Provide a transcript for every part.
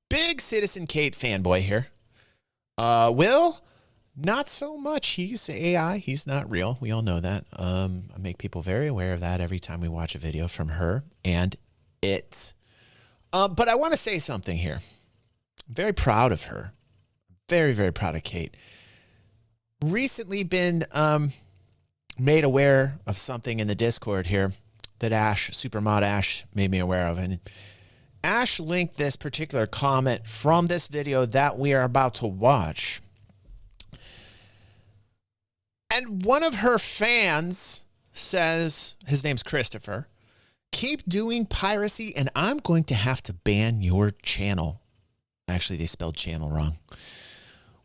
Big Citizen Kate fanboy here. Will, not so much. He's AI. He's not real. We all know that. I make people very aware of that every time we watch a video from her and it. But I want to say something here. I'm very proud of her. Very, very proud of Kate. Recently been made aware of something in the Discord here that Supermod Ash made me aware of. And Ash linked this particular comment from this video that we are about to watch. And one of her fans says, his name's Christopher, keep doing piracy and I'm going to have to ban your channel. Actually, they spelled channel wrong.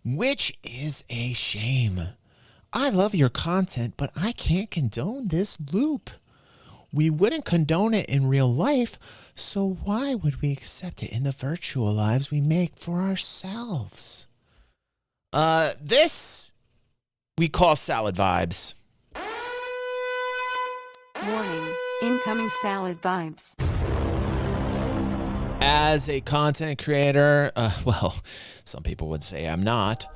Which is a shame. I love your content, but I can't condone this loop. We wouldn't condone it in real life, so why would we accept it in the virtual lives we make for ourselves? This we call salad vibes. Warning, incoming salad vibes. As a content creator, well, some people would say I'm not,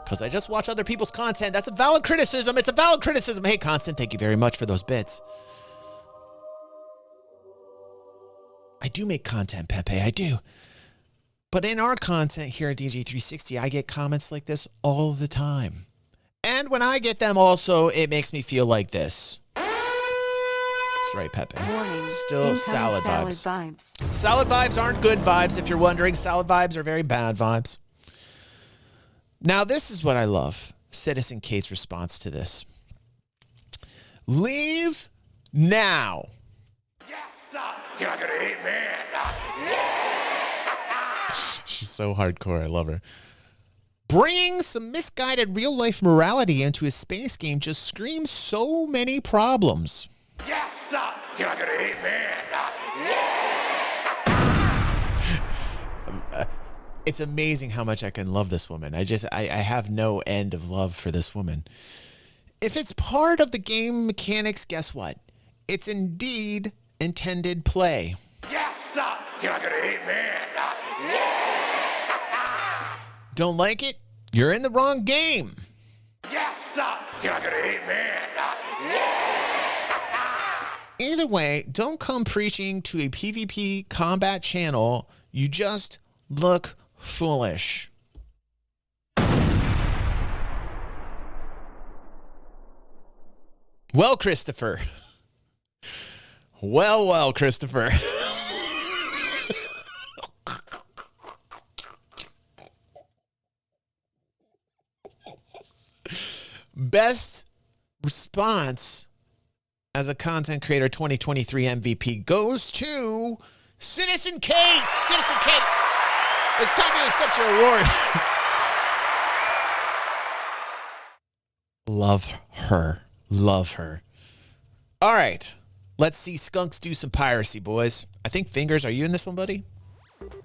because I just watch other people's content. That's a valid criticism. It's a valid criticism. Hey, Constant, thank you very much for those bits. I do make content, Pepe, I do. But in our content here at DJ360, I get comments like this all the time. And when I get them also, it makes me feel like this. That's right, Pepe. Warning, still salad vibes. Salad vibes aren't good vibes, if you're wondering. Salad vibes are very bad vibes. Now, this is what I love. Citizen Kate's response to this. Leave now. Yes, sir. You're not gonna eat me. She's so hardcore. I love her. Bringing some misguided real-life morality into a space game just screams so many problems. Yes, sir. You're not gonna eat me. It's amazing how much I can love this woman. I have no end of love for this woman. If it's part of the game mechanics, guess what? It's indeed intended play. Yes, sir. You're not gonna eat me. Don't like it? You're in the wrong game. Yes, sir. You're not gonna eat me. Either way, don't come preaching to a PvP combat channel. You just look foolish. Well, Christopher. Well, Christopher. Best response as a content creator 2023 MVP goes to Citizen Kate. Citizen Kate, it's time to accept your award. Love her. Love her. All right. Let's see skunks do some piracy, boys. I think Fingers, are you in this one, buddy?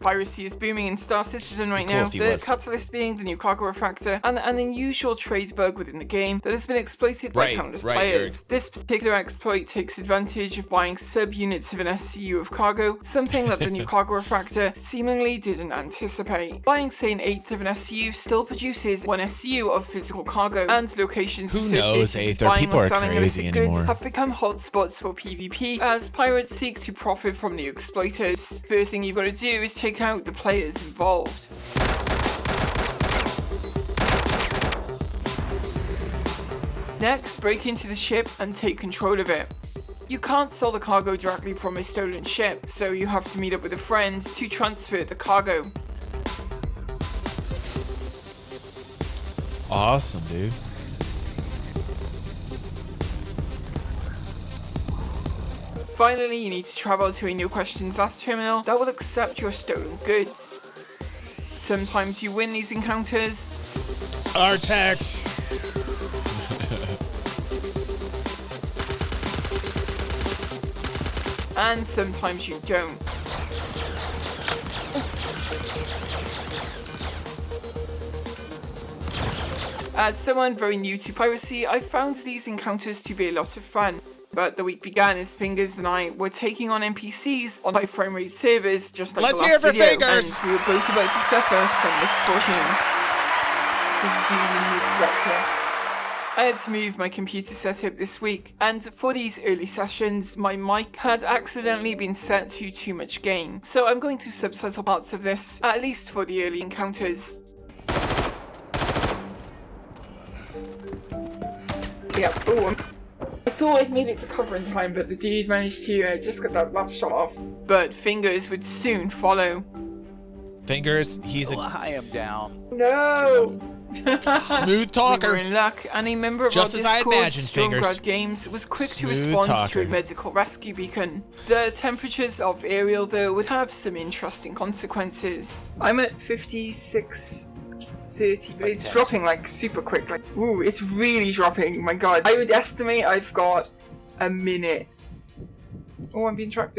Piracy is booming in Star Citizen right now, the catalyst being the new cargo refractor and an unusual trade bug within the game that has been exploited by countless players. This particular exploit takes advantage of buying sub-units of an SCU of cargo, something that the new cargo refractor seemingly didn't anticipate. Buying, say, an eighth of an SCU still produces one SCU of physical cargo, and locations associated with buying or selling illicit goods have become hotspots for PvP as pirates seek to profit from new exploiters. First thing you've got to do is take out the players involved. Next, break into the ship and take control of it. You can't sell the cargo directly from a stolen ship, so you have to meet up with a friend to transfer the cargo. Awesome, dude. Finally, you need to travel to a no questions asked terminal that will accept your stolen goods. Sometimes you win these encounters. Artax. And sometimes you don't. As someone very new to piracy, I found these encounters to be a lot of fun. But the week began as Fingers and I were taking on NPCs on high frame rate servers, just like Let's the last hear it for video, Fingers! and we were both about to suffer some misfortune. There's a dude in the back here. I had to move my computer setup this week, and for these early sessions, my mic had accidentally been set to too much gain, so I'm going to subtitle parts of this, at least for the early encounters. Yep, oh, I thought I'd made it to cover in time, but the dude managed to just get that last shot off. But Fingers would soon follow. Fingers, he's I am down. No! smooth talker. We were in luck, and a member of Just our as I Discord, imagined, Fingers. Stormgrad Games, was quick Smooth to respond talker. to a medical rescue beacon. The temperatures of Ariel, though, would have some interesting consequences. I'm at 56.30, but it's dropping like super quick. Like, ooh, it's really dropping. My God, I would estimate I've got a minute. Oh, I'm being tracked.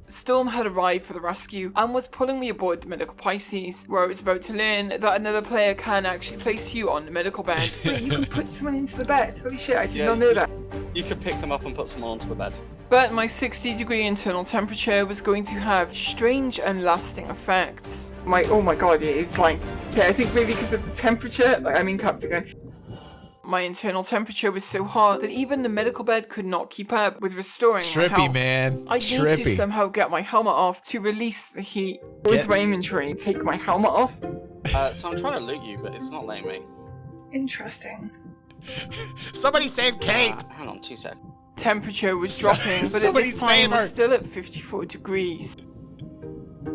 Storm had arrived for the rescue and was pulling me aboard the medical Pisces, where I was about to learn that another player can actually place you on the medical bed. Wait, you can put someone into the bed? Holy shit, I did not know that. You could pick them up and put someone onto the bed. But my 60-degree internal temperature was going to have strange and lasting effects. Oh my God, it is like, okay, I think maybe because of the temperature, like I'm in captain again. My internal temperature was so hot that even the medical bed could not keep up with restoring my Trippy, health. man. I need to somehow get my helmet off to release the heat. Go into my inventory and take my helmet off. So I'm trying to loot you, but it's not letting me. Interesting. Somebody save Kate. Hang on, 2 seconds. Temperature was dropping, but at Somebody this time save her. was still at 54 degrees.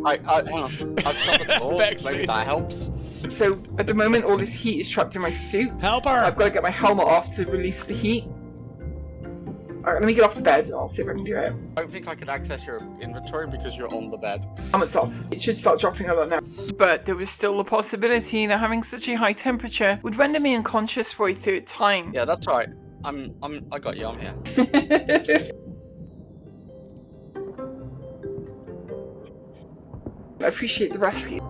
Hang on. I've shut the door. Maybe Backspace. that helps. So at the moment, all this heat is trapped in my suit. Help her. I've got to get my helmet off to release the heat. Alright, let me get off the bed. I'll see if I can do it. I don't think I could access your inventory because you're on the bed. Helmet's off. It should start dropping a lot now. But there was still the possibility that having such a high temperature would render me unconscious for a third time. Yeah, that's right. I got you. I'm here. I appreciate the rescue.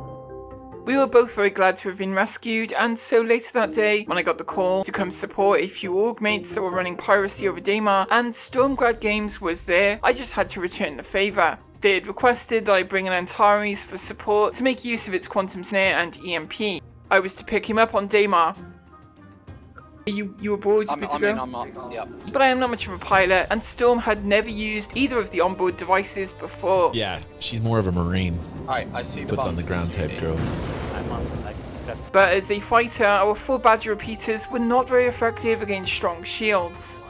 We were both very glad to have been rescued, and so later that day, when I got the call to come support a few org mates that were running Piracy over Daymar, and Stormgrad Games was there, I just had to return the favour. They had requested that I bring in Antares for support to make use of its quantum snare and EMP. I was to pick him up on Daymar. You aboard? You good to go? I'm not. Yep. But I am not much of a pilot, and Storm had never used either of the onboard devices before. Yeah, she's more of a marine. Alright, I see the Puts on button. the ground type girl. I'm on. But as a fighter, our full Badger repeaters were not very effective against strong shields.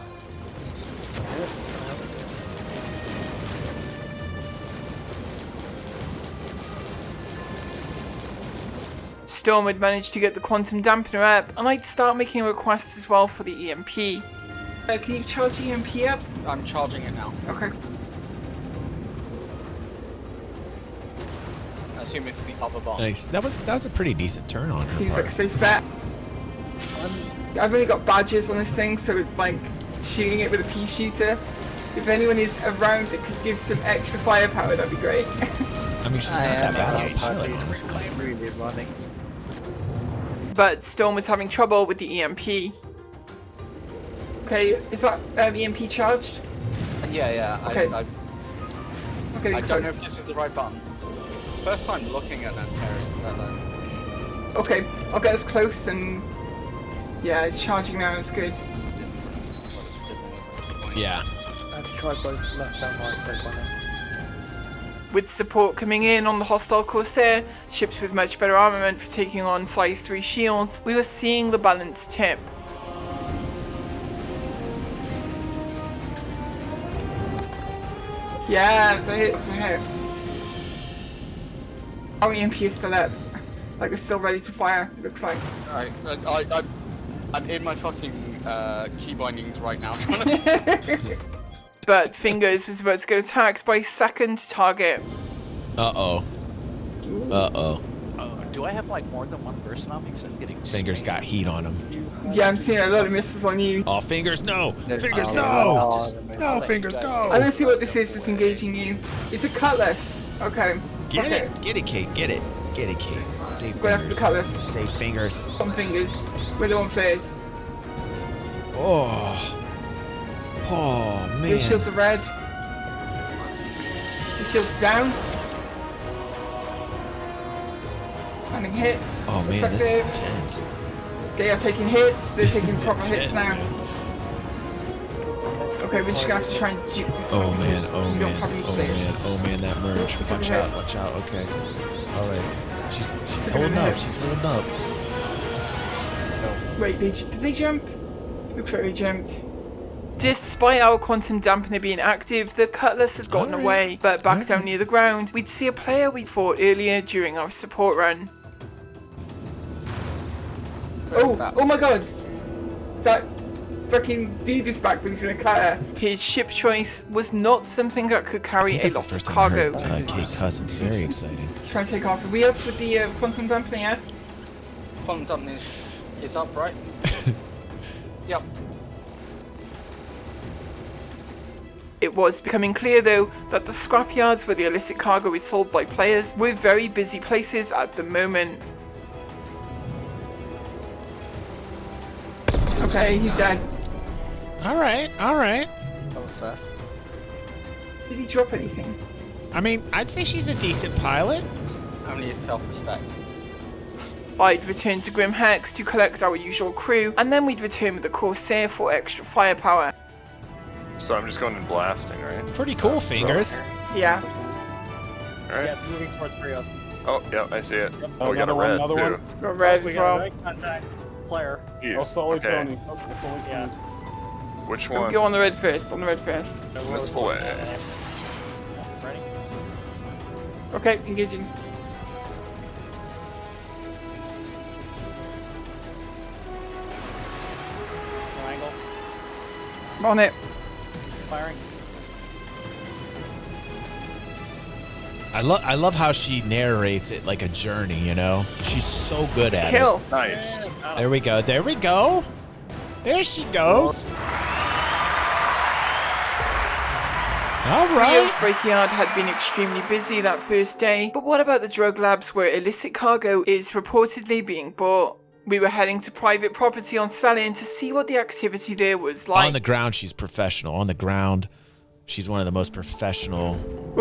Storm had managed to get the quantum dampener up, and I'd start making requests as well for the EMP. Can you charge the EMP up? I'm charging it now. Okay. I assume it's the other button. Nice. That was a pretty decent turn on her Seems part. like a safe bet. I've only got badges on this thing, so it's like shooting it with a pea shooter. If anyone is around that could give some extra firepower, that'd be great. I mean, she's not that bad. Pilot, honestly. really running. But Storm was having trouble with the EMP. Okay, is that EMP charged? Yeah. Okay. Okay, I don't know if this is the right button. First time looking at Antares, Okay, I'll get as close and... Yeah, it's charging now, it's good. Yeah. I have to try both left and right so far now. With support coming in on the hostile Corsair, ships with much better armament for taking on size 3 shields, we were seeing the balance tip. Yeah, it's a hit. Our EMP is still up. Like it's still ready to fire, it looks like. Alright, I'm in my fucking key bindings right now. But Fingers was about to get attacked by a second target. Uh-oh. Do I have like more than one person on me? Because I'm getting Fingers got heat on him. Yeah, I'm seeing a lot of misses on you. Oh, Fingers, no! Fingers, Oh, no! no. No, Fingers, I go! don't see what this is that's engaging you. It's a cutlass. Okay. Get okay. it! Get it, Kate, get it! Get it, Kate. Save Go after the Fingers. cutlass. Save Fingers. On Fingers. We're the one players. Oh. Oh, man. Your shields are red. Your shields down. Landing hits. Oh, man, this is intense. They are taking hits. They're taking proper hits intense, now. man. Okay, we're just gonna have to try and juke this Oh, one. man, oh, We don't man, have any oh, players. man, oh, man, that merge. Watch out, watch out. Okay. All right. She's holding up. She's holding up. Wait, did they jump? Looks like they jumped. Despite our quantum dampener being active, the Cutlass has gotten away, but back down near the ground, we'd see a player we fought earlier during our support run. Oh my god! That fucking dude is back, but he's in a cutter. His ship choice was not something that could carry a lot of cargo. Kate Cousins, very exciting. Try and take off. Are we up with the quantum dampener, yeah? Quantum dampener is up, right? Yep. It was becoming clear, though, that the scrapyards where the illicit cargo is sold by players were very busy places at the moment. Okay, he's dead. Alright, alright. That was fast. Did he drop anything? I mean, I'd say she's a decent pilot. Only is self-respect. I'd return to Grim Hex to collect our usual crew, and then we'd return with the Corsair for extra firepower. So I'm just going in blasting, right? Pretty cool, Fingers. Yeah. Alright. Yeah, it's moving towards Brio. Oh, yeah, I see it. Yep. Oh, we got a red, another too. one. Got red We as got a well. right contact player. Jeez, Oh, solid okay. Tony. Yeah. Which Go one? on the red first, on the red first. This way. Ready? Okay, engaging. Triangle. I'm on it. Firing. I love how she narrates it like a journey, you know? She's so good at Kill. Nice. it. There we go. There we go. There she goes. All Brio's right. brickyard had been extremely busy that first day, but what about the drug labs where illicit cargo is reportedly being bought? We were heading to private property on Salin to see what the activity there was like. On the ground, she's professional. On the ground, she's one of the most professional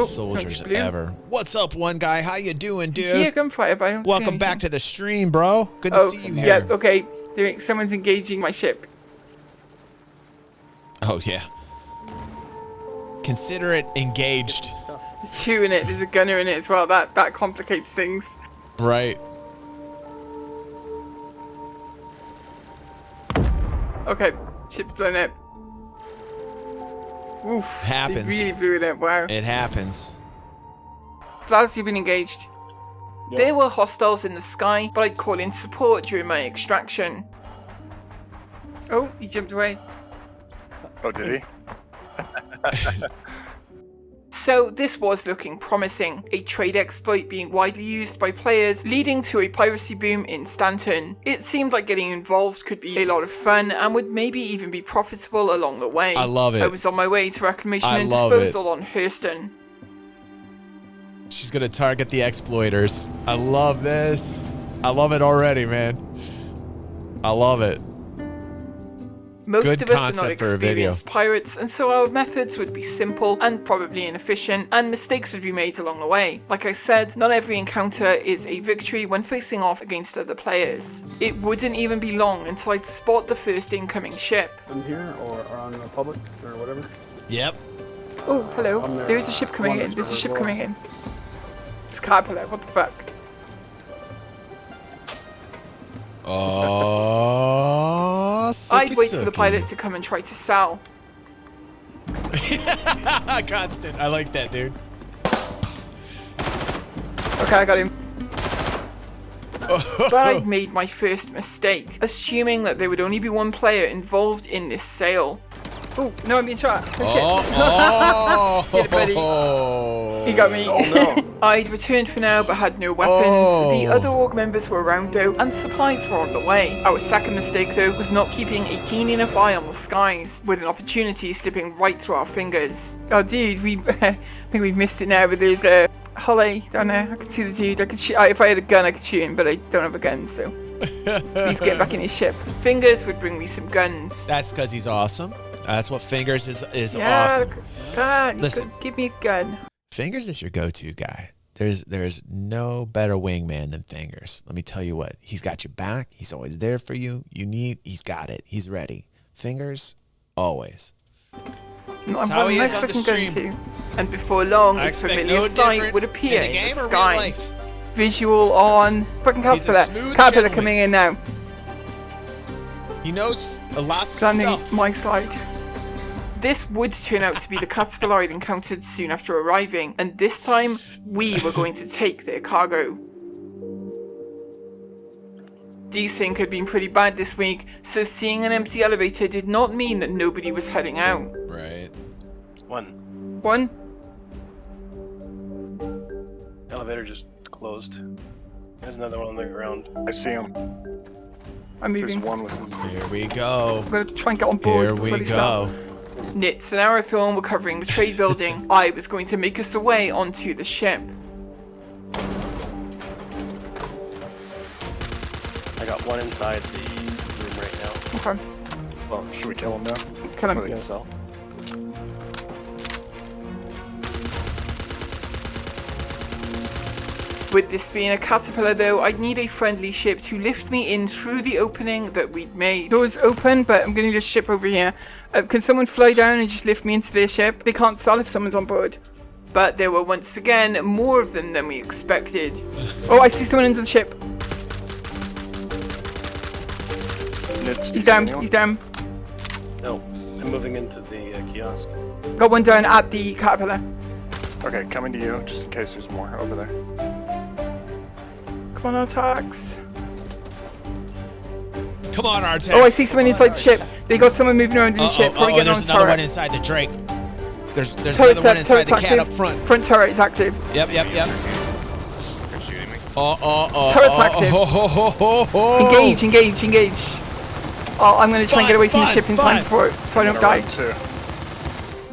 soldiers sounds blue. ever. What's up, one guy? How you doing, dude? Yeah, gunfire, but I don't see Welcome anything. back to the stream, bro. Good to Oh, see you here. yeah, okay. Someone's engaging my ship. Oh, yeah. Consider it engaged. There's two in it. There's a gunner in it as well. That complicates things. Right. Okay, ship's blown up. Oof. Happens. They really blew it up. Wow. It happens. Glad you've been engaged. There were hostiles in the sky, but I'd call in support during my extraction. Oh, he jumped away. Oh, did he? So this was looking promising, a trade exploit being widely used by players, leading to a piracy boom in Stanton. It seemed like getting involved could be a lot of fun and would maybe even be profitable along the way. I love it. I was on my way to reclamation I and love it. disposal on Hurston. She's going to target the exploiters. I love this. I love it already, man. I love it. Most Good of us are not concept for a video. experienced pirates, and so our methods would be simple and probably inefficient, and mistakes would be made along the way. Like I said, not every encounter is a victory when facing off against other players. It wouldn't even be long until I'd spot the first incoming ship. In here or on the public or whatever. Yep. Oh, hello. I'm there. There is a ship coming in. There's a ship coming in. It's Caterpillar. What the fuck? Oh, I'd wait for the pilot to come and try to sell. Constant. I like that, dude. Okay, I got him. But I'd made my first mistake, assuming that there would only be one player involved in this sale. Oh, no, I'm being shot. Oh, shit. Get it, buddy. He got me. Oh, no. I'd returned for now, but had no weapons. The other org members were around though, and supplies were on the way. Our second mistake though was not keeping a keen enough eye on the skies, with an opportunity slipping right through our fingers. Oh, dude, I think we've missed it now. But there's a Holly down there. I can see the dude. I could shoot. If I had a gun, I could shoot him, but I don't have a gun, so. He's getting back in his ship. Fingers would bring me some guns. That's because he's awesome. That's what Fingers is Yeah, awesome. God, Listen. give me a gun. Fingers is your go-to guy. There's no better wingman than Fingers. Let me tell you what. He's got your back. He's always there for you. He's got it. He's ready. Fingers, always. No, I'm how one he nice is on the looking gun stream. too. And before long, I a expect familiar no sight different would appear in the game the or real sky. life. Visual on. Fucking He's a Caterpillar. smooth Caterpillar gentleman. coming in now. He knows a lot of Standing stuff. my side. This would turn out to be the caterpillar I'd encountered soon after arriving, and this time we were going to take their cargo. Desync had been pretty bad this week, so seeing an empty elevator did not mean that nobody was heading out. Right. One? Elevator just closed. There's another one on the ground. I see him. I'm There's moving. one with him. Here we go. I'm gonna try and get on board Here before we they start. go. Nitz and Arathorn were covering the trade building. I was going to make us away onto the ship. I got one inside the room right now. Okay. Well, should we kill him now? Kill him. Yes, I'll. With this being a caterpillar though, I'd need a friendly ship to lift me in through the opening that we'd made. Doors open, but I'm gonna just ship over here. Can someone fly down and just lift me into their ship? They can't sell if someone's on board. But there were once again more of them than we expected. Oh, I see someone into the ship. He's down, he's down. No, I'm moving into the kiosk. Got one down at the caterpillar. Okay, coming to you, just in case there's more over there. Come on, Artax. Come on, Artex. Oh, I see someone inside the ship. They got someone moving around in the ship. Probably getting there's on the another turret. one inside the Drake. There's Turret's another one up, inside the turret's cat active. up front. Front turret is active. Yep. They're shooting me. Turret's active. Engage. Oh, I'm going to try and get away from the ship in time before so I don't die. Too.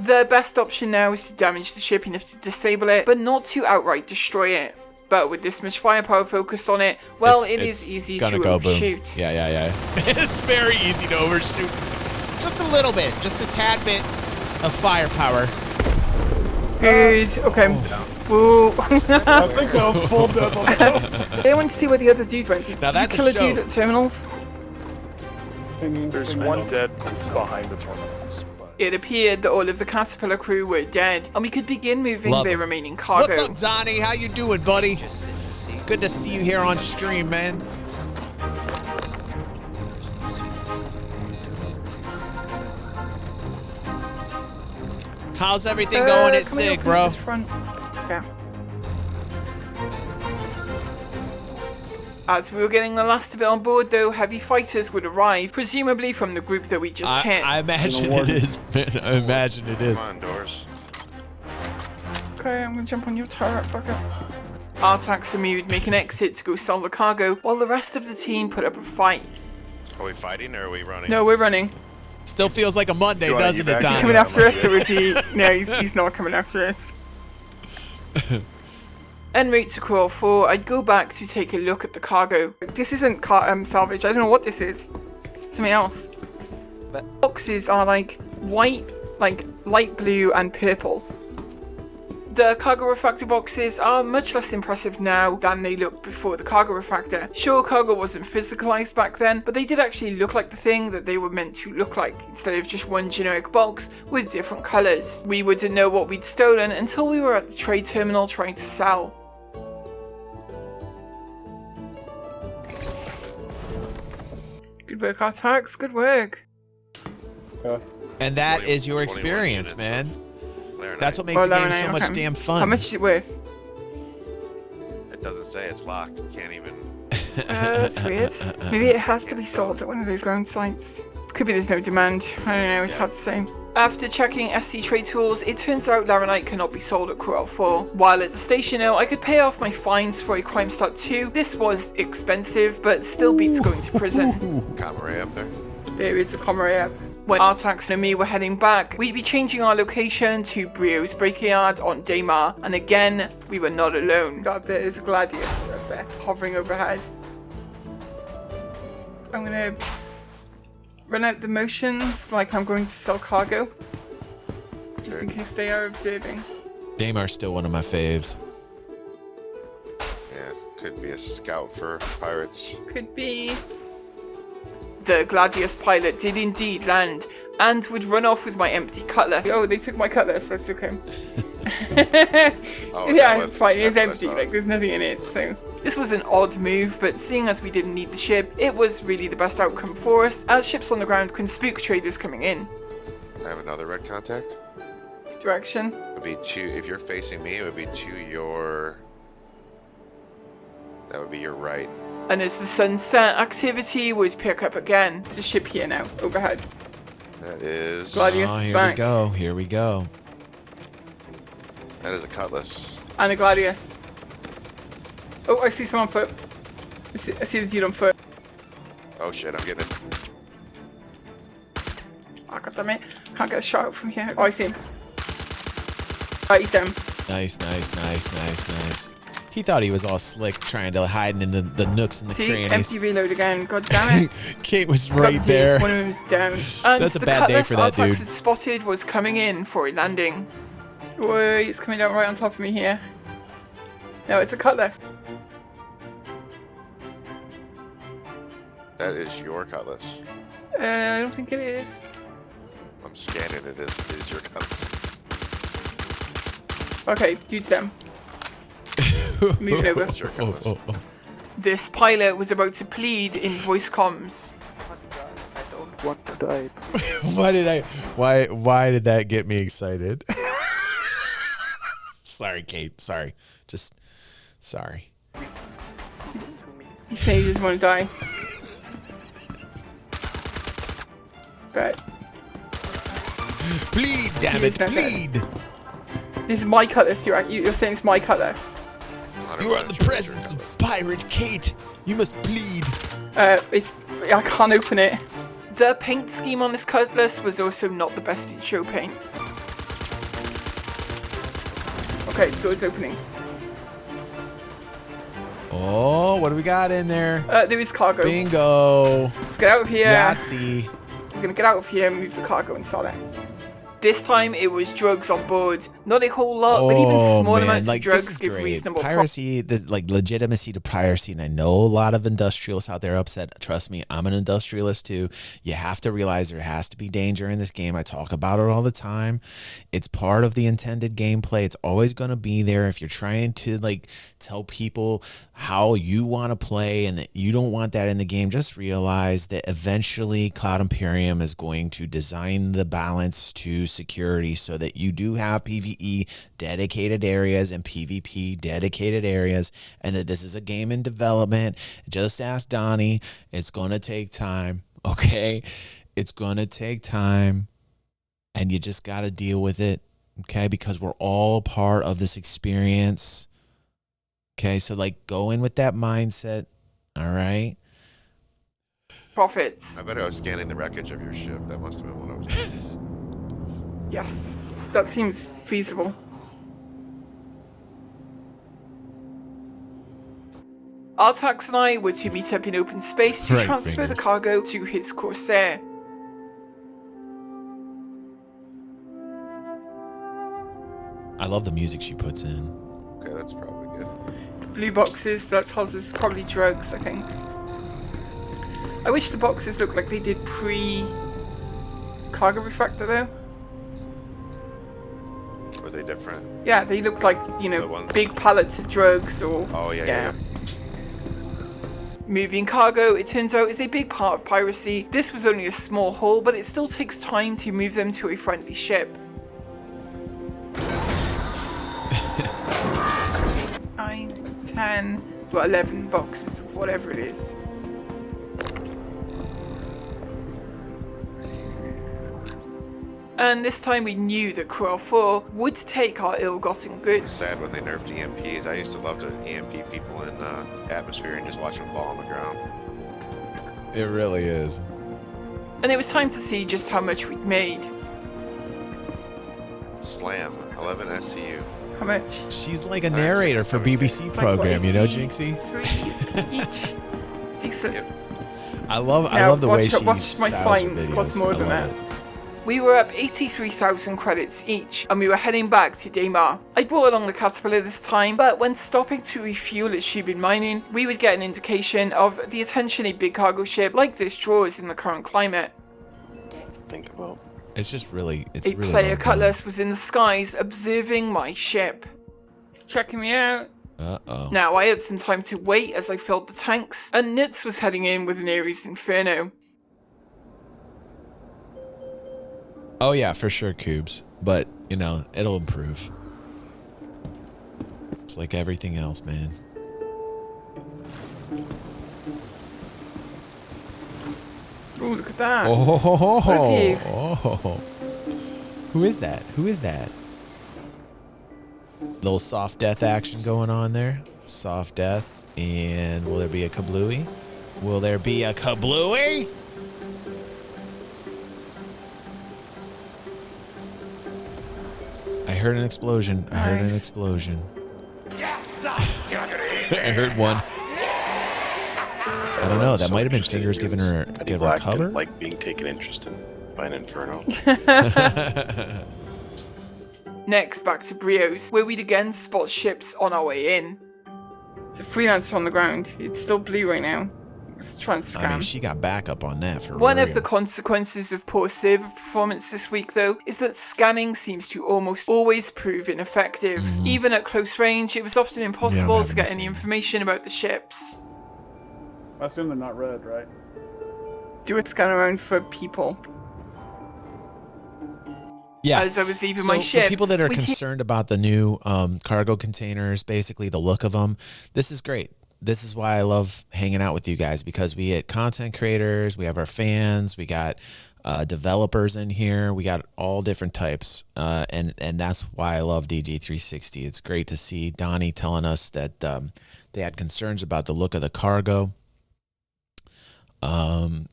The best option now is to damage the ship enough to disable it, but not to outright destroy it. But with this much firepower focused on it, well, it is easy to overshoot. Boom. Yeah. It's very easy to overshoot. Just a little bit, just a tad bit of firepower. Good. Okay. Whoa. I think I was full death on the They want to see where the other dude went. Did Now you that's a kill a show. dude at the terminals? There's one dead behind the terminals. But It appeared that all of the caterpillar crew were dead, and we could begin moving Love their 'em. remaining cargo. What's up, Donnie? How you doing, buddy? Good to see you here on stream, man. How's everything going at can we SIG, open bro? this front? Yeah. As we were getting the last of it on board, though, heavy fighters would arrive, presumably from the group that we just hit. I imagine it is, man. I imagine it is. Come on, doors. Okay, I'm gonna jump on your turret, fuck it. Artax and me would make an exit to go sell the cargo, while the rest of the team put up a fight. Are we fighting or are we running? No, we're running. Still feels like a Monday, You wanna doesn't it, evac? Is he Donnie? coming after us, or is he... No, he's not coming after us. En route to Crawl 4, I'd go back to take a look at the cargo. This isn't salvage, I don't know what this is. Something else. Boxes are like white, like light blue and purple. The cargo refractor boxes are much less impressive now than they looked before the cargo refractor. Sure, cargo wasn't physicalized back then, but they did actually look like the thing that they were meant to look like, instead of just one generic box with different colors. We wouldn't know what we'd stolen until we were at the trade terminal trying to sell. Good work, Artax, good work. And that 20 is your 21 experience, units. man. Laranite. That's what makes Oh, the game Laranite, so much okay. damn fun. How much is it worth? It doesn't say it's locked. You can't even. That's weird. Maybe it has to be sold at one of those ground sites. Could be there's no demand. I don't know, it's hard to say. After checking SC Trade Tools, it turns out Laranite cannot be sold at Cruel 4. While at the station now, I could pay off my fines for a Crime Start 2. This was expensive, but still beats going to prison. Comma ray up there. There is a comma up. When Artax and me were heading back, we'd be changing our location to Brio's Breakyard on Daymar, and again, we were not alone. God, there is a Gladius up there, hovering overhead. I'm gonna run out the motions like I'm going to sell cargo. Just in case they are observing. Damar's still one of my faves. Yeah, could be a scout for pirates. Could be. The Gladius pilot did indeed land and would run off with my empty cutlass. Oh, they took my cutlass. That's okay. Yeah, it's fine. It's empty. Like, there's nothing in it, so... This was an odd move, but seeing as we didn't need the ship, it was really the best outcome for us, as ships on the ground can spook traders coming in. I have another red contact. Direction? It would be to, if you're facing me, it would be to your... That would be your right. And as the sun set, activity would pick up again. There's a ship here now, overhead. That is... Gladius oh, is here back. we go. Here we go. That is a cutlass. And a Gladius. Oh, I see someone on foot. I see the dude on foot. Oh shit, I'm getting it. Oh, goddammit. Can't get a shot out from here. Oh, I see him. Right, he's down. Nice, nice, nice, nice, nice. He thought he was all slick trying to hide in the nooks and the crannies. Empty reload again. God damn it. Kate was right there. One of them's down. And that's a bad day for that dude. Had spotted was coming in for a landing. Whoa, he's coming down right on top of me here. No, it's a cutlass. That is your cutlass. I don't think it is. I'm scanning it. It is your cutlass. Okay, dude's down. Moving over. It's your cutlass. This pilot was about to plead in voice comms. I don't want to die. Why did that get me excited? Sorry, Kate. Sorry. Just sorry. You say you just want to die. But bleed, damn it, bleed. This is my cutlass. You're saying it's my cutlass. You are in the presence of pirate Kate. You must bleed. I can't open it. The paint scheme on this cutlass was also not the best in show paint. Okay, door's opening. Oh, what do we got in there? There is cargo. Bingo. Let's get out of here. Yahtzee. We're gonna get out of here and move the cargo and sell it. This time it was drugs on board. Not a whole lot, but even small amounts of drugs give reasonable piracy. There's like legitimacy to piracy, and I know a lot of industrialists out there are upset. Trust me, I'm an industrialist too. You have to realize there has to be danger in this game. I talk about it all the time. It's part of the intended gameplay. It's always going to be there. If you're trying to like tell people how you want to play and that you don't want that in the game, just realize that eventually Cloud Imperium is going to design the balance to security so that you do have PvE dedicated areas and PvP dedicated areas, and that this is a game in development. Just ask Donnie. It's going to take time, okay? It's going to take time, and you just got to deal with it, okay? Because we're all part of this experience, okay? So, like, go in with that mindset, all right? Profits. I bet I was scanning the wreckage of your ship. That must have been what I was doing. Yes, that seems feasible. Artax and I were to meet up in open space to transfer the cargo to his Corsair. I love the music she puts in. Okay, that's probably good. The blue boxes, that tells us probably drugs, I think. I wish the boxes looked like they did pre-cargo refractor though. Were they different? Yeah, they looked like, you know, big pallets of drugs or... Oh, yeah. Moving cargo, it turns out, is a big part of piracy. This was only a small haul, but it still takes time to move them to a friendly ship. 9, 10, well, 11 boxes, whatever it is. And this time we knew that Cruel 4 would take our ill-gotten goods. Sad when they nerfed EMPs. I used to love to EMP people in atmosphere and just watch them fall on the ground. It really is. And it was time to see just how much we'd made. Slam, 11 SCU. How much? She's like a narrator for BBC program, you know, Jinxie? 3 each. Decent. Yep. I love the way she watch my fines cost more than that. We were up 83,000 credits each, and we were heading back to Daymar. I brought along the Caterpillar this time, but when stopping to refuel at shipment mining, we would get an indication of the attention a big cargo ship like this draws in the current climate. Think about. It's just really, a player Cutlass was in the skies observing my ship. He's checking me out. Uh-oh. Now, I had some time to wait as I filled the tanks, and Nitz was heading in with an Ares Inferno. Oh yeah, for sure, Cubes. But, you know, it'll improve. It's like everything else, man. Ooh, look at that. Oh. Who is that? Who is that? Little soft death action going on there. Soft death. And will there be a kablooey? Will there be a kablooey? I heard an explosion. I heard an explosion. I heard one. I don't know. That might have been Fingers giving her cover. Like being taken interest in by an inferno. Next, back to Brio's, where we'd again spot ships on our way in. The freelancer on the ground. It's still blue right now. Let's try and scan. I mean, she got backup on that for One real. of the consequences of poor server performance this week, though, is that scanning seems to almost always prove ineffective. Even at close range, it was often impossible to get any information about the ships. I assume they're not red, right? Do a scan around for people. Yeah. As I was leaving my ship. For people that are concerned about the new cargo containers, basically the look of them, this is great. This is why I love hanging out with you guys, because we get content creators, we have our fans, we got developers in here, we got all different types, and that's why I love DG360. It's great to see Donnie telling us that they had concerns about the look of the cargo.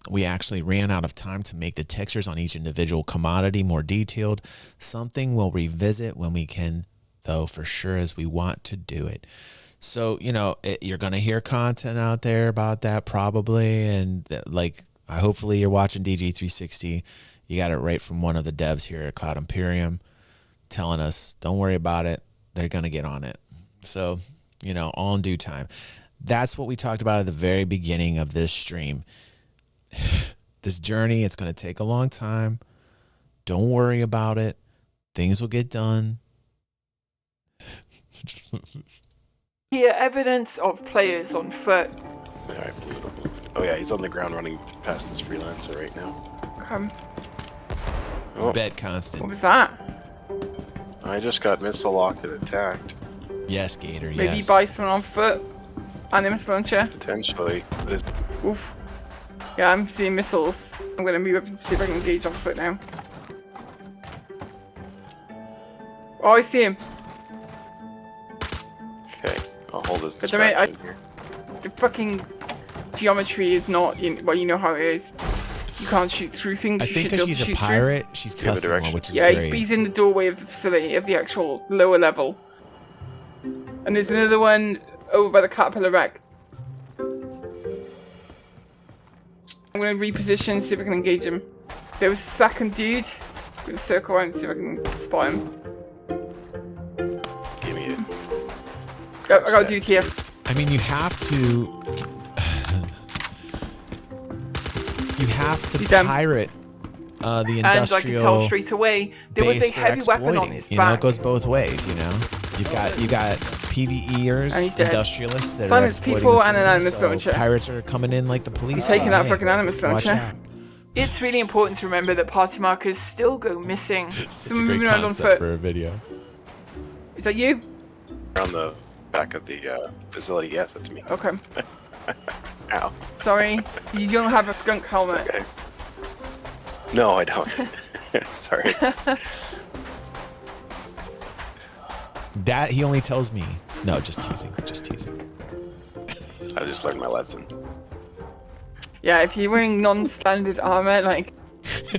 We actually ran out of time to make the textures on each individual commodity more detailed. Something we'll revisit when we can, though, for sure, as we want to do it. So, you know, you're going to hear content out there about that probably. And hopefully you're watching DG360. You got it right from one of the devs here at Cloud Imperium telling us, don't worry about it. They're going to get on it. So, you know, all in due time. That's what we talked about at the very beginning of this stream. This journey, it's going to take a long time. Don't worry about it. Things will get done. Here, evidence of players on foot. Oh yeah, he's on the ground running past this freelancer right now. Come. Oh. Bed constant. What was that? I just got missile locked and attacked. Yes, Gator, yes. Maybe buy someone on foot. Animus launcher. Potentially. Oof. Yeah, I'm seeing missiles. I'm going to move up and see if I can engage on foot now. Oh, I see him. Okay, I'll hold this distraction here. The fucking geometry is not in. Well, you know how it is. You can't shoot through things. I think because she's a pirate, she's cussing more, which is great. Yeah, he's in the doorway of the facility, of the actual lower level. And there's another one over by the Caterpillar wreck. I'm going to reposition, see if I can engage him. There was a second dude. I'm going to circle around and see if I can spot him. Give me it. I got a dude here. I mean, you have to... you have to pirate the industrial... And I can tell straight away, there was a heavy weapon on his back. You know, it goes both ways, you know? You got PvEers, industrialists that are exploiting people the and an animus system, launcher. Pirates are coming in like the police. He's taking that fucking animus launcher. It's really important to remember that party markers still go missing. So we're moving around on foot. For a video. Is that you? Around the back of the facility, yes, that's me. Okay. Ow. Sorry, you don't have a skunk helmet. It's okay. No, I don't. Sorry. That he only tells me. No, just teasing. Just teasing. I just learned my lesson. Yeah, if you're wearing non-standard armor, like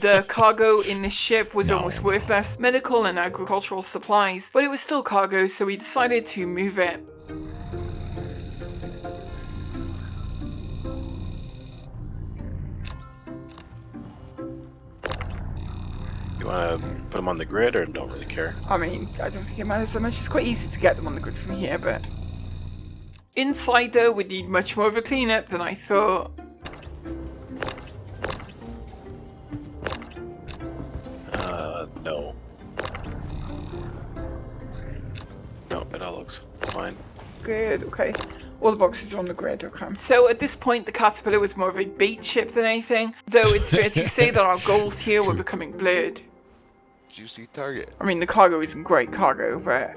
the cargo in this ship was almost worthless. Medical and agricultural supplies, but it was still cargo, so we decided to move it. You want to put them on the grid or don't really care? I mean, I don't think it matters so much. It's quite easy to get them on the grid from here, but... Inside, though, would need much more of a cleanup than I thought. No. No, it all looks fine. Good, okay. All the boxes are on the grid, okay. So at this point, the Caterpillar was more of a bait ship than anything, though it's fair to say that our goals here were becoming blurred. Juicy target. I mean, the cargo isn't great cargo, but...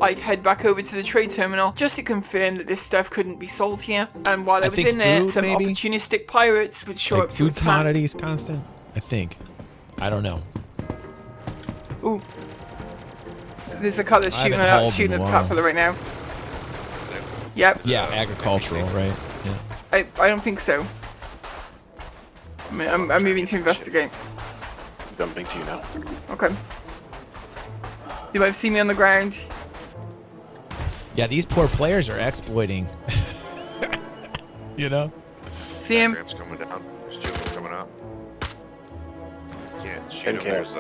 I'd head back over to the trade terminal just to confirm that this stuff couldn't be sold here. And while I was in there, some opportunistic pirates would show up to food commodities constant, I think. I don't know. Ooh. There's a colour shooting at the Caterpillar right now. Yep. Yeah, agricultural, right? Yeah. I don't think so. I mean, I'm moving to investigate. Dumping to you now. Okay. You might have seen me on the ground. Yeah, these poor players are exploiting. You know? See him? Gramps coming down. There's shipment coming up. Can't shoot him. There's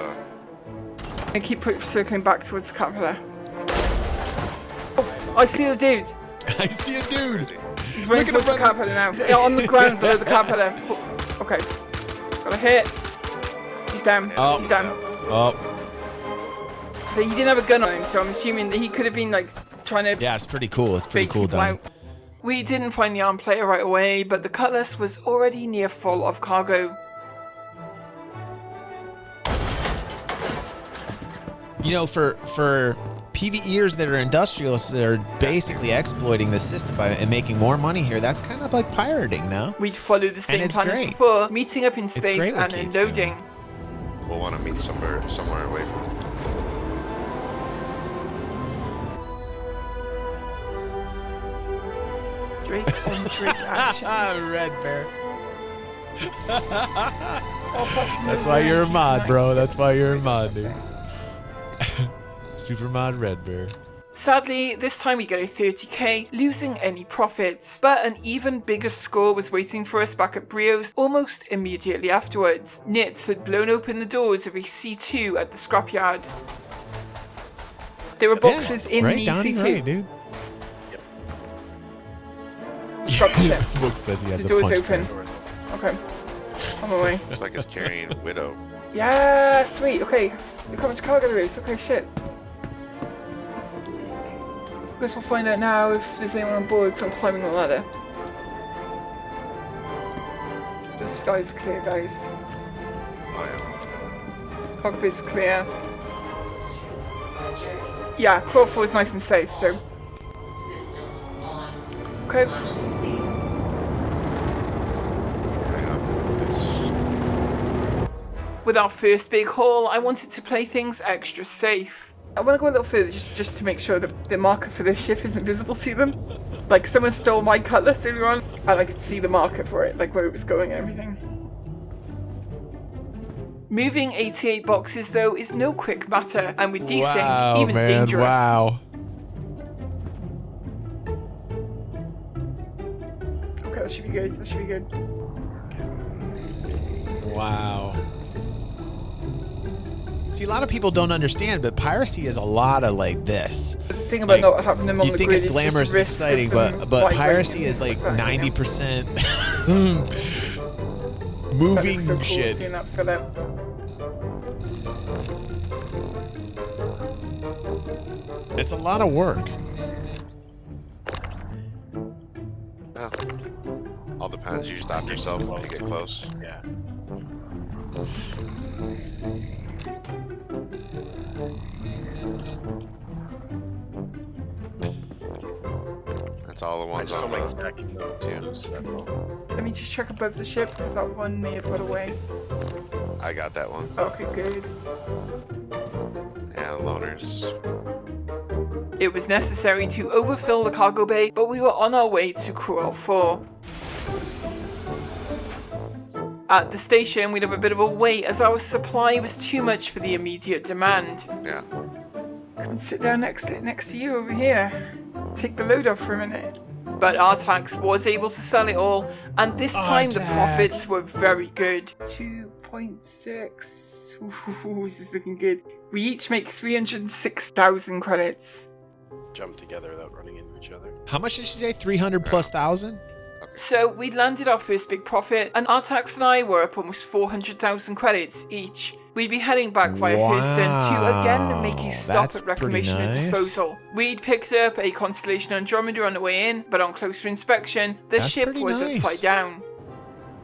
I keep circling back towards the Caterpillar. Oh, I see the dude. I see a dude. He's running towards the Caterpillar now. He's on the ground below the Caterpillar. Okay. Got a hit. He's down. Oh. He's down. Oh. But he didn't have a gun on him, so I'm assuming that he could have been like trying to... Yeah, it's pretty cool. It's pretty cool done. We didn't find the armed player right away, but the Cutlass was already near full of cargo. You know, for PvEers that are industrialists that are basically exploiting the system and making more money here, that's kind of like pirating, no? We'd follow the same plan as before, meeting up in space and unloading. We'll want to meet somewhere away from it. Drake on Drake action. Red Bear. That's why you're a mod, bro. That's why you're a mod, dude. Super mod Red Bear. Sadly, this time we get a 30k, losing any profits. But an even bigger score was waiting for us back at Brio's almost immediately afterwards. Nits had blown open the doors of a C2 at the scrapyard. There were boxes in the C2. Right, dude. Drop the ship. Book says he has the door's open. Okay. On my way. Looks like it's carrying Widow. Yeah, sweet. Okay. Look how much cargo there is. Okay, shit. Guess we'll find out now if there's anyone on board, because I'm climbing the ladder. The sky's clear, guys. Oh, yeah. Cockpit's clear. Yeah, crawl floor is nice and safe, so... Okay. With our first big haul, I wanted to play things extra safe. I want to go a little further just to make sure that the marker for this ship isn't visible to them. Like, someone stole my Cutlass earlier on, and I could see the marker for it, like where it was going and everything. Moving 88 boxes, though, is no quick matter, and with desync, even dangerous. Wow. Okay, that should be good. That should be good. Wow. See, a lot of people don't understand, but piracy is a lot of like this. The thing about not having them on the grid is you think it's glamorous and exciting, but piracy is like 90% moving so cool shit. Seeing that fill out. It's a lot of work. Well, all depends. You stop yourself when you get close. Yeah. That's all the ones on the stacking those. That's all. Let me just check above the ship, because that one may have got away. I got that one. Okay, good. Yeah, loners. It was necessary to overfill the cargo bay, but we were on our way to Cruel 4. At the station, we'd have a bit of a wait as our supply was too much for the immediate demand. Yeah. Come and sit down next to you over here. Take the load off for a minute. But Artax was able to sell it all, and this time the profits were very good. 2.5 1.6. Ooh, this is looking good. We each make 306,000 credits. Jump together without running into each other. How much did she say? 300 plus thousand? So we landed our first big profit, and Artax and I were up almost 400,000 credits each. We'd be heading back via Houston to again make a stop at reclamation and disposal. We'd picked up a Constellation Andromeda on the way in, but on closer inspection, the ship was upside down.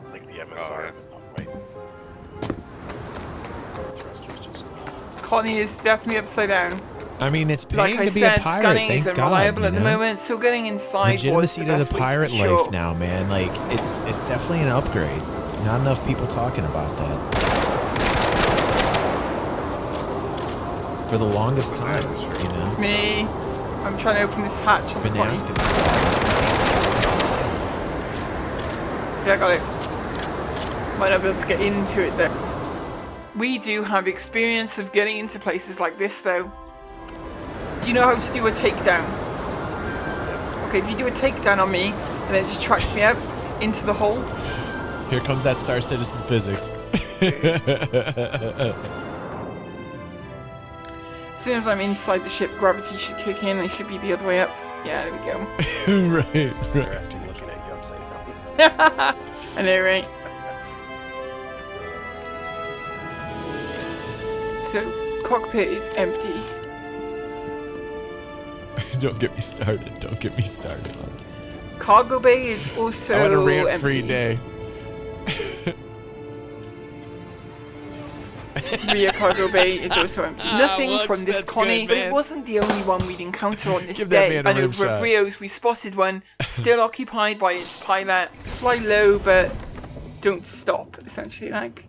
It's like the MSR, right? Connie is definitely upside down. I mean, it's like paying I to be said, a pirate. scanning Thank is God, unreliable at the know? moment, so getting inside Legitimacy was the to best the way to pirate be life sure. now, man. Like it's definitely an upgrade. Not enough people talking about that. For the longest time, you know. It's me. I'm trying to open this hatch on the Connie. Yeah, I got it. Might not be able to get into it though. We do have experience of getting into places like this though. Do you know how to do a takedown? Okay, if you do a takedown on me, and then just track me out into the hole. Here comes that Star Citizen physics. As soon as I'm inside the ship, gravity should kick in and it should be the other way up. Yeah, there we go. Right. Interesting looking at you upside down. I know, right? So, cockpit is empty. Don't get me started. Don't get me started. Cargo bay is also I want a empty. rant-free day. Rear cargo bay is also empty. Nothing from this Connie, but it wasn't the only one we'd encounter on this day. And over at Brio's, we spotted one still occupied by its pilot. Fly low, but don't stop, essentially. Like,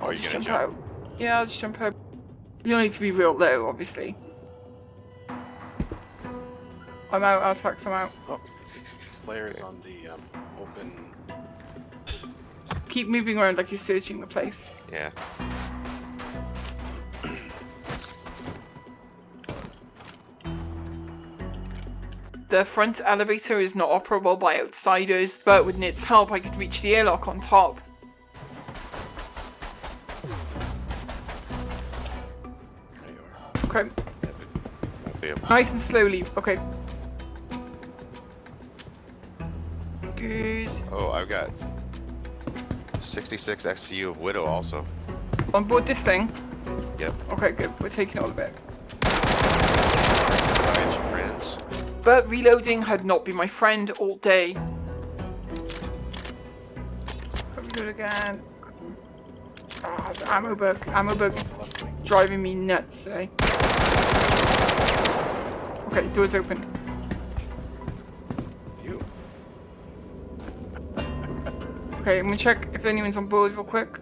Are you gonna jump out? Yeah, I'll just jump out. You'll need to be real low, obviously. I'm out, Artax, I'm out. Oh, players on the open. Keep moving around like you're searching the place. Yeah. The front elevator is not operable by outsiders, but with Nit's help I could reach the airlock on top. Okay. Nice and slowly. Okay. Good. Oh, I've got 66 XCU of Widow also. On board this thing? Yep. Okay, good. We're taking all of it. Friends. But reloading had not been my friend all day. Let me do it again. Ah, the ammo bug. Ammo bug is driving me nuts today. Okay, door's open. You. Okay, I'm gonna check if anyone's on board real quick.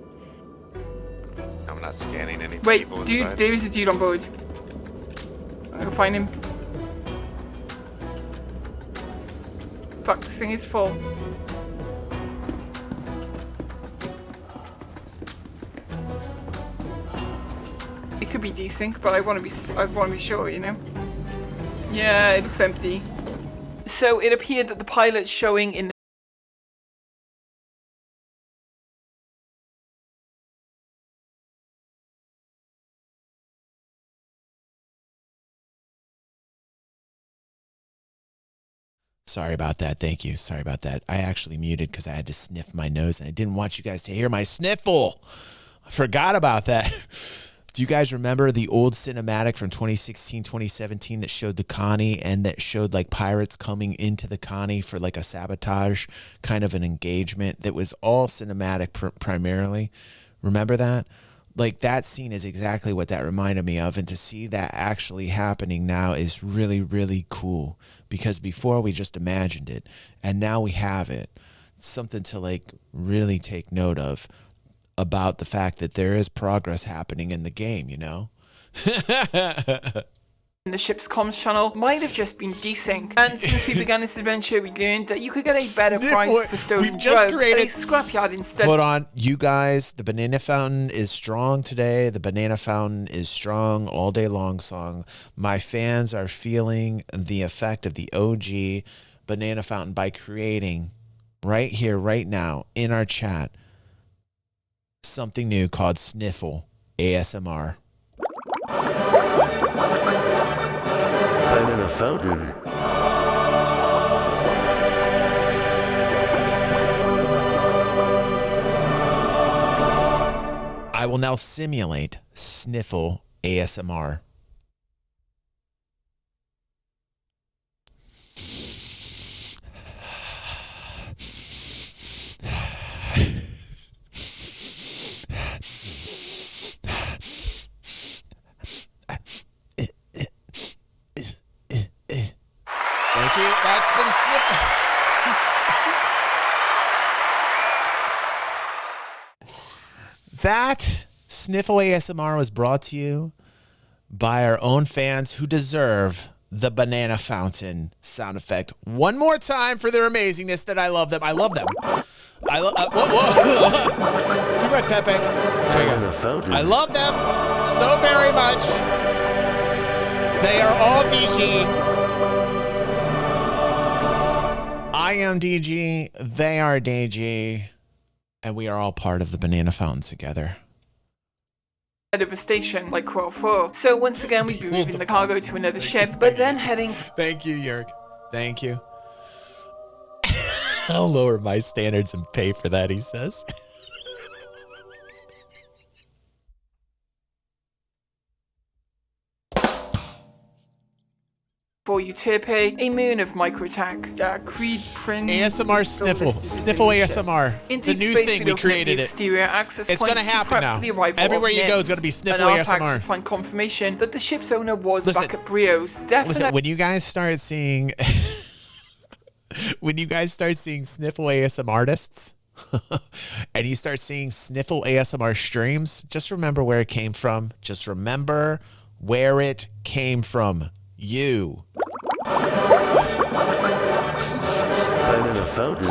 I'm not scanning any Wait, people dude, inside. there is a dude on board. I'll go find him. Fuck, this thing is full. It could be desync, but I want to be sure, you know. Yeah, it looks empty. So it appeared that the pilot showing in Sorry about that. Thank you. Sorry about that. I actually muted because I had to sniff my nose and I didn't want you guys to hear my sniffle. I forgot about that. Do you guys remember the old cinematic from 2016, 2017 that showed the Connie and that showed like pirates coming into the Connie for like a sabotage kind of an engagement that was all cinematic primarily? Remember that? Like that scene is exactly what that reminded me of. And to see that actually happening now is really, really cool because before we just imagined it and now we have it. It's something to like really take note of about the fact that there is progress happening in the game, you know? The ship's comms channel might have just been desync. And since we began this adventure, we learned that you could get a better price for stolen drugs at a scrapyard instead. Hold on, you guys, the banana fountain is strong today. The banana fountain is strong all day long song. My fans are feeling the effect of the OG banana fountain by creating right here, right now, in our chat, something new called Sniffle ASMR. I never found it. I will now simulate Sniffle ASMR. Thank you. That's been Sniffle. That Sniffle ASMR was brought to you by our own fans who deserve the banana fountain sound effect. One more time for their amazingness that I love them. I love them. Whoa. See right, Pepe? There you go. I love them so very much. They are all DG. I am DG. They are DG. And we are all part of the banana fountain together. Of a station like Quell 4. So once again, we'd be moving the cargo to another ship, but then heading... Thank you, Yerk. Thank you. I'll lower my standards and pay for that, he says. For Euterpe, a moon of microattack, Creed Prince... ASMR Sniffle. Sniffle ASMR. It's a new thing. We created it. It's going to happen now. Everywhere you go is going to be Sniffle ASMR. Find confirmation that the ship's owner was back at Brio's. Listen, when you guys start seeing... when you guys start seeing Sniffle ASMR artists... and you start seeing Sniffle ASMR streams, just remember where it came from. Just remember where it came from. You. I never found it.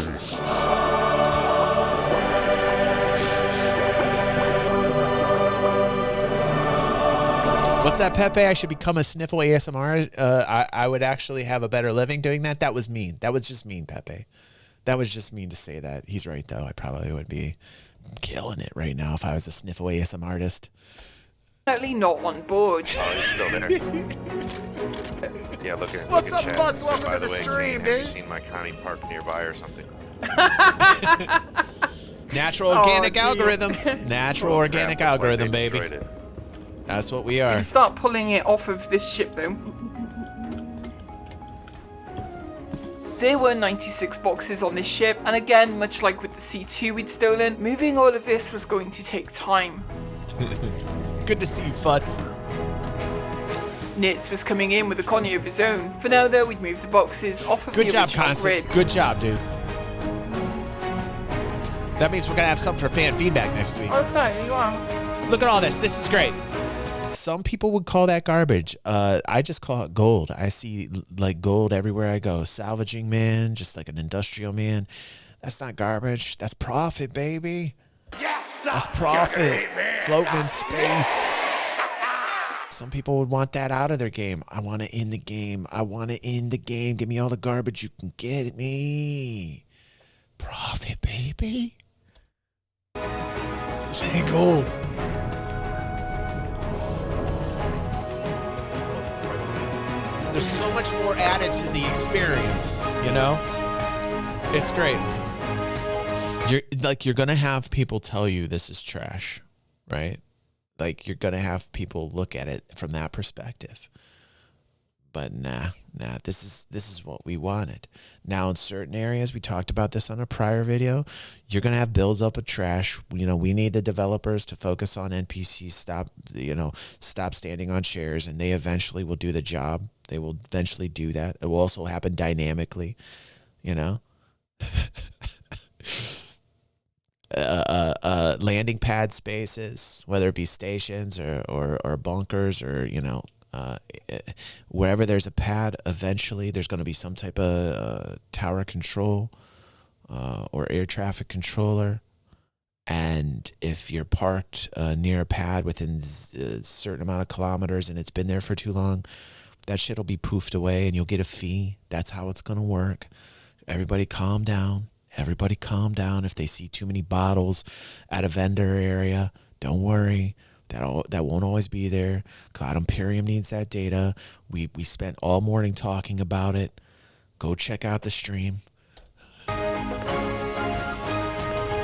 What's that, Pepe? I should become a Sniffle ASMR. I would actually have a better living doing that. That was mean. That was just mean, Pepe. That was just mean to say that. He's right, though. I probably would be killing it right now if I was a Sniffle ASMR artist. Definitely not on board. Oh, he's still there. Yeah, look at What's up, chat. Butts? Welcome By to the way, stream, Kane, have dude. you seen my Connie Park nearby or something? Natural organic algorithm. Natural organic algorithm, baby. That's what we are. You can start pulling it off of this ship, though. There were 96 boxes on this ship, and again, much like with the C2 we'd stolen, moving all of this was going to take time. Good to see you, Futz. Nitz was coming in with a Connie of his own. For now, though, we'd move the boxes off of the original grid. Good job, dude. That means we're going to have something for fan feedback next week. Okay, you are. Look at all this. This is great. Some people would call that garbage. I just call it gold. I see like gold everywhere I go. Salvaging man, just like an industrial man. That's not garbage. That's profit, baby. Yes, that's profit. Floating in space. Some people would want that out of their game. I want it in the game. I want it in the game. Give me all the garbage you can get me. Profit, baby. Say gold. There's so much more added to the experience, you know? It's great. You're going to have people tell you this is trash, right? Like, you're going to have people look at it from that perspective. But nah, this is what we wanted. Now, in certain areas, we talked about this on a prior video, you're going to have builds up of trash. You know, we need the developers to focus on NPCs, stop standing on chairs, and they eventually will do the job. They will eventually do that. It will also happen dynamically, you know? Landing pad spaces, whether it be stations or bunkers or, you know, wherever there's a pad, eventually there's going to be some type of tower control or air traffic controller. And if you're parked near a pad within a certain amount of kilometers and it's been there for too long, that shit will be poofed away and you'll get a fee. That's how it's going to work. Everybody calm down. Everybody calm down. If they see too many bottles at a vendor area, don't worry. That won't always be there. Cloud Imperium needs that data. We spent all morning talking about it. Go check out the stream.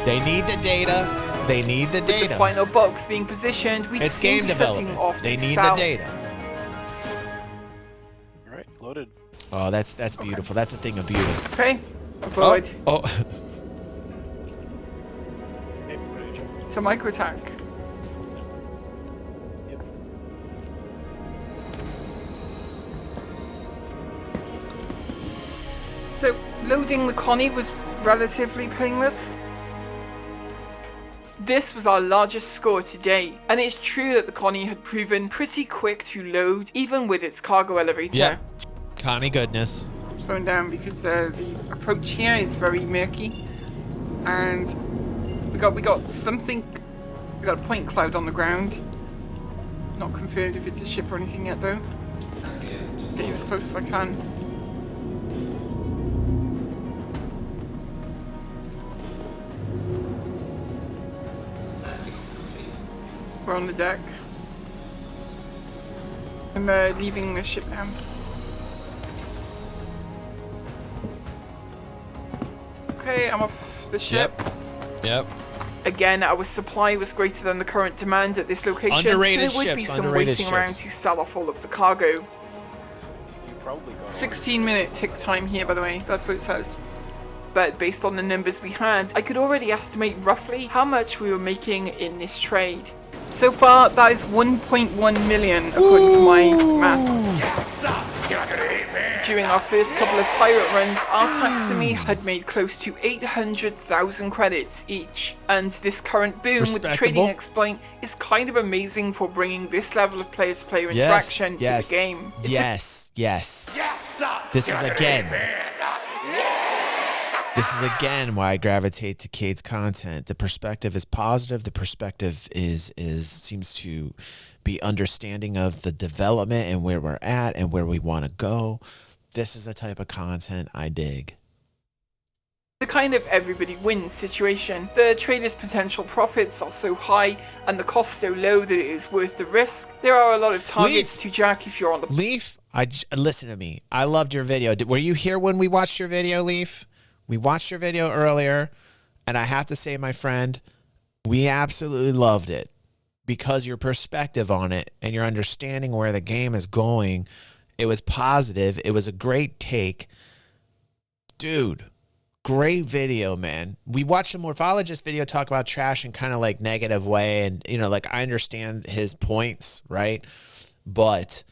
They need the data. They need the data. With the final box being positioned, it's game development. They need the data. All right, loaded. Oh, that's beautiful. That's a thing of beauty. Okay, avoid. Oh. It's a micro attack. Yep. So loading the Connie was relatively painless. This was our largest score today, and it's true that the Connie had proven pretty quick to load, even with its cargo elevator. Yeah, Connie goodness. I'm slowing down because the approach here is very murky, and we got something. We got a point cloud on the ground. Not confirmed if it's a ship or anything yet, though. Get you as close as I can. We're on the deck. I'm leaving the ship now. Okay, I'm off the ship. Yep. Again, our supply was greater than the current demand at this location, underrated so there would be some waiting around to sell off all of the cargo. You probably got 16-minute tick time here, by the way. That's what it says. But based on the numbers we had, I could already estimate roughly how much we were making in this trade. So far, that is 1.1 million, according to my math. During our first couple of pirate runs, our taxonomy had made close to 800,000 credits each. And this current boom with the trading exploit is kind of amazing for bringing this level of player-to-player interaction to the game. Yes. This is again why I gravitate to Cade's content. The perspective is positive. The perspective seems to be understanding of the development and where we're at and where we want to go. This is the type of content I dig. It's a kind of everybody wins situation. The trader's potential profits are so high and the cost so low that it is worth the risk. There are a lot of targets to jack if you're on the... Leaf, listen to me. I loved your video. Were you here when we watched your video, Leaf? We watched your video earlier, and I have to say, my friend, we absolutely loved it because your perspective on it and your understanding where the game is going, it was positive. It was a great take. Dude, great video, man. We watched a morphologist video talk about trash in kind of like negative way, and, like I understand his points, right? But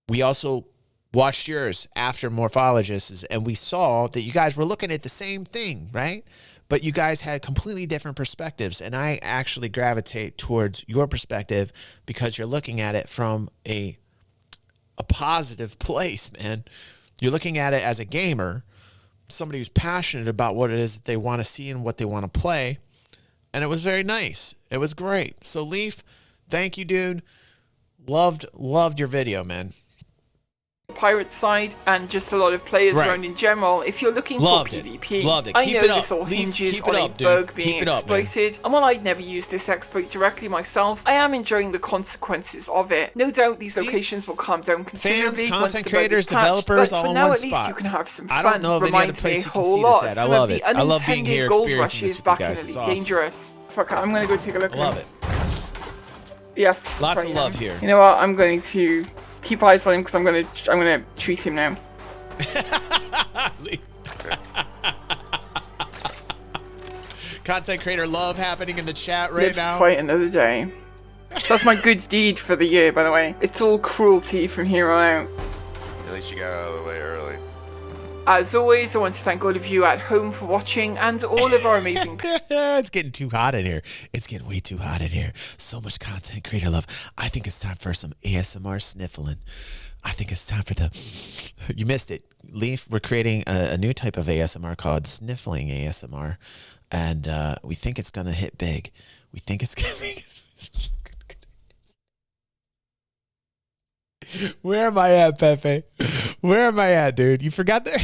we also watched yours after morphologists, and we saw that you guys were looking at the same thing, right? But you guys had completely different perspectives, and I actually gravitate towards your perspective because you're looking at it from a positive place, man. You're looking at it as a gamer, somebody who's passionate about what it is that they want to see and what they want to play, and it was very nice. It was great. So Leaf, thank you, dude. Loved your video, man. Pirate side and just a lot of players around in general. If you're looking for PvP, I know this all hinges on a bug being exploited, and while I'd never used this exploit directly myself, I am enjoying the consequences of it. No doubt these locations will calm down considerably fans, once content the creators, bug is patched, developers, but all for in now, one at least spot. you can have some fun. I don't know of any other place you can see this at. I love it. I love being here, experiencing this with you guys. It's awesome. Dangerous. Fuck, I'm gonna go take a look. I love it. Yes. Lots of love here. You know what? I'm going to keep eyes on him because I'm gonna treat him now. Content creator love happening in the chat right now. Fight another day. That's my good deed for the year, by the way. It's all cruelty from here on out. At least you got out of the way early. As always, I want to thank all of you at home for watching and all of our amazing... It's getting too hot in here. It's getting way too hot in here. So much content creator love. I think it's time for some ASMR sniffling. I think it's time for the... You missed it. Leaf, we're creating a new type of ASMR called sniffling ASMR. And we think it's going to hit big. We think it's going to be... Where am I at, Pepe? Where am I at, dude? You forgot that?